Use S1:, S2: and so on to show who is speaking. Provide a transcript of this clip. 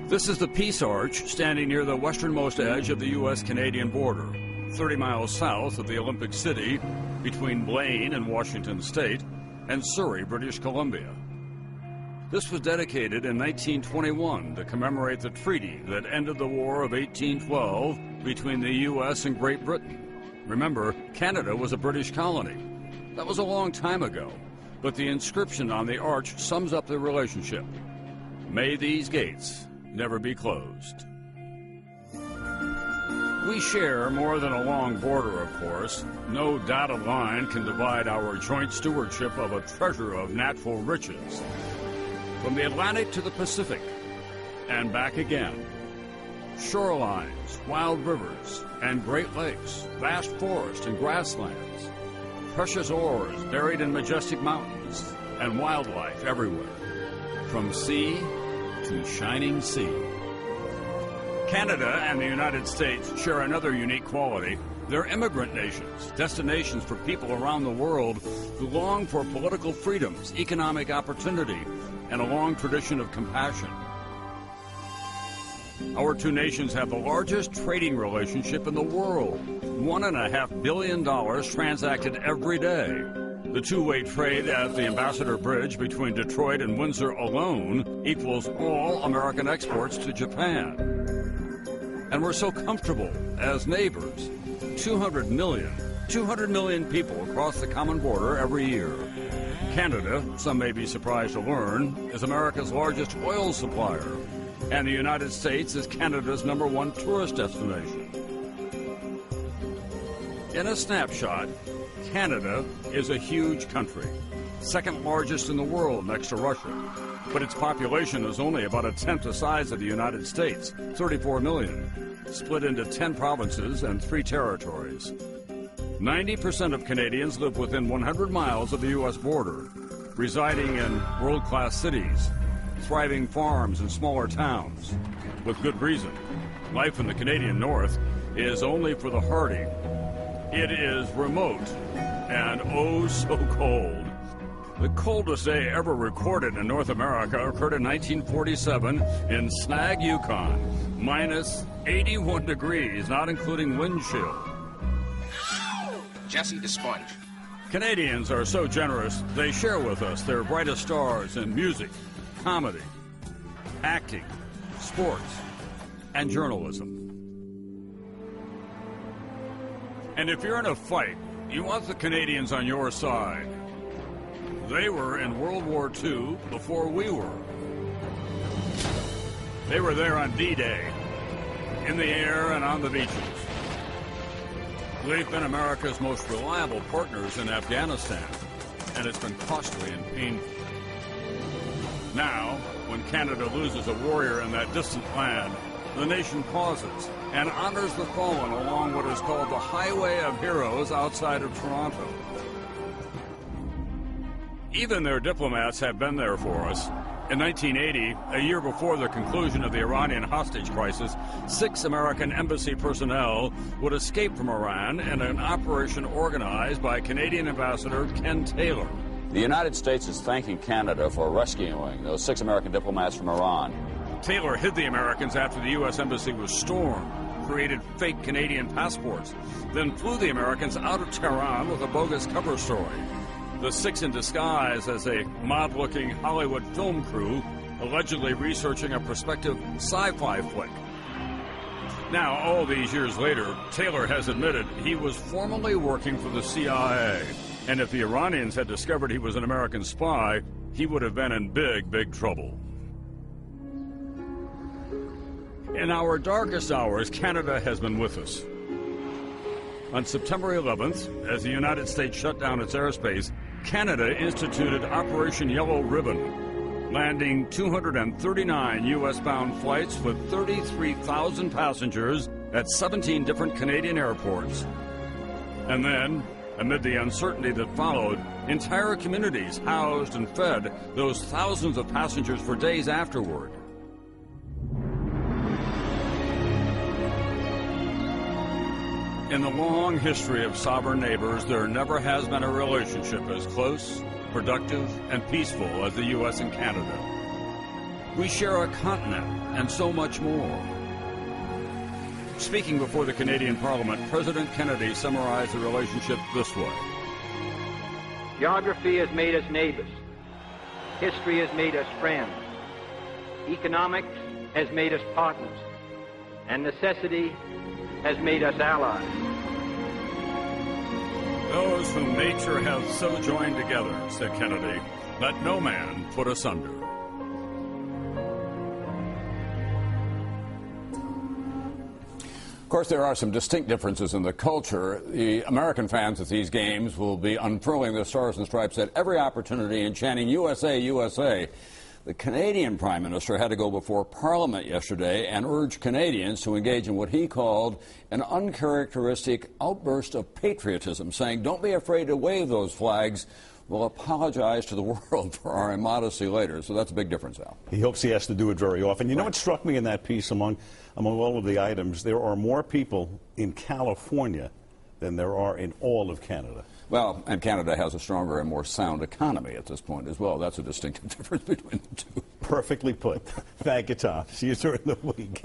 S1: This is the Peace Arch, standing near the westernmost edge of the U.S.-Canadian border, 30 miles south of the Olympic City, between Blaine and Washington State, and Surrey, British Columbia. This was dedicated in 1921 to commemorate the treaty that ended the War of 1812 between the U.S. and Great Britain. Remember, Canada was a British colony. That was a long time ago, but the inscription on the arch sums up the relationship. May these gates never be closed. We share more than a long border, of course. No dotted line can divide our joint stewardship of a treasure of natural riches. From the Atlantic to the Pacific, and back again. Shorelines, wild rivers, and Great Lakes, vast forests and grasslands, precious ores buried in majestic mountains, and wildlife everywhere. From sea to shining sea. Canada and the United States share another unique quality. They're immigrant nations, destinations for people around the world who long for political freedoms, economic opportunity, and a long tradition of compassion. Our two nations have the largest trading relationship in the world. $1.5 billion transacted every day. The two-way trade at the Ambassador Bridge between Detroit and Windsor alone equals all American exports to Japan. And we're so comfortable as neighbors. 200 million people cross the common border every year. Canada, some may be surprised to learn, is America's largest oil supplier. And the United States is Canada's #1 tourist destination. In a snapshot, Canada is a huge country, second largest in the world next to Russia. But its population is only about a tenth the size of the United States, 34 million, split into 10 provinces and 3 territories. 90% of Canadians live within 100 miles of the U.S. border, residing in world-class cities, thriving farms and smaller towns. With good reason. Life in the Canadian North is only for the hardy. It is remote and oh so cold. The coldest day ever recorded in North America occurred in 1947 in Snag, Yukon. Minus 81 degrees, not including wind chill.
S2: Jesse the Sponge.
S1: Canadians are so generous, they share with us their brightest stars in music, comedy, acting, sports, and journalism. And if you're in a fight, you want the Canadians on your side. They were in World War II before we were. They were there on D-Day, in the air and on the beaches. They've been America's most reliable partners in Afghanistan, and it's been costly and painful. Now, when Canada loses a warrior in that distant land, the nation pauses and honors the fallen along what is called the Highway of Heroes outside of Toronto. Even their diplomats have been there for us. In 1980, a year before the conclusion of the Iranian hostage crisis, 6 American embassy personnel would escape from Iran in an operation organized by Canadian Ambassador Ken Taylor.
S3: The United States is thanking Canada for rescuing those 6 American diplomats from Iran.
S1: Taylor hid the Americans after the U.S. Embassy was stormed, created fake Canadian passports, then flew the Americans out of Tehran with a bogus cover story. The 6 in disguise as a mod-looking Hollywood film crew, allegedly researching a prospective sci-fi flick. Now, all these years later, Taylor has admitted he was formerly working for the CIA. And if the Iranians had discovered he was an American spy, he would have been in big, big trouble. In our darkest hours, Canada has been with us. On September 11th, as the United States shut down its airspace, Canada instituted Operation Yellow Ribbon, landing 239 U.S.-bound flights with 33,000 passengers at 17 different Canadian airports. And then, amid the uncertainty that followed, entire communities housed and fed those thousands of passengers for days afterward. In the long history of sovereign neighbors, there never has been a relationship as close, productive, and peaceful as the U.S. and Canada. We share a continent and so much more. Speaking before the Canadian Parliament, President Kennedy summarized the relationship this way.
S2: Geography has made us neighbors. History has made us friends. Economics has made us partners. And necessity has made us allies.
S1: Those whom nature hath so joined together, said Kennedy, let no man put asunder.
S3: Of course, there are some distinct differences in the culture. The American fans at these games will be unfurling their stars and stripes at every opportunity and chanting USA, USA. The Canadian Prime Minister had to go before Parliament yesterday and urge Canadians to engage in what he called an uncharacteristic outburst of patriotism, saying, don't be afraid to wave those flags. We'll apologize to the world for our immodesty later. So that's a big difference, Al.
S4: He hopes he has to do it very often. You know what struck me in that piece among all of the items? There are more people in California than there are in all of Canada.
S3: Well, and Canada has a stronger and more sound economy at this point as well. That's a distinctive difference between the two.
S4: Perfectly put. Thank you, Tom. See you during the week.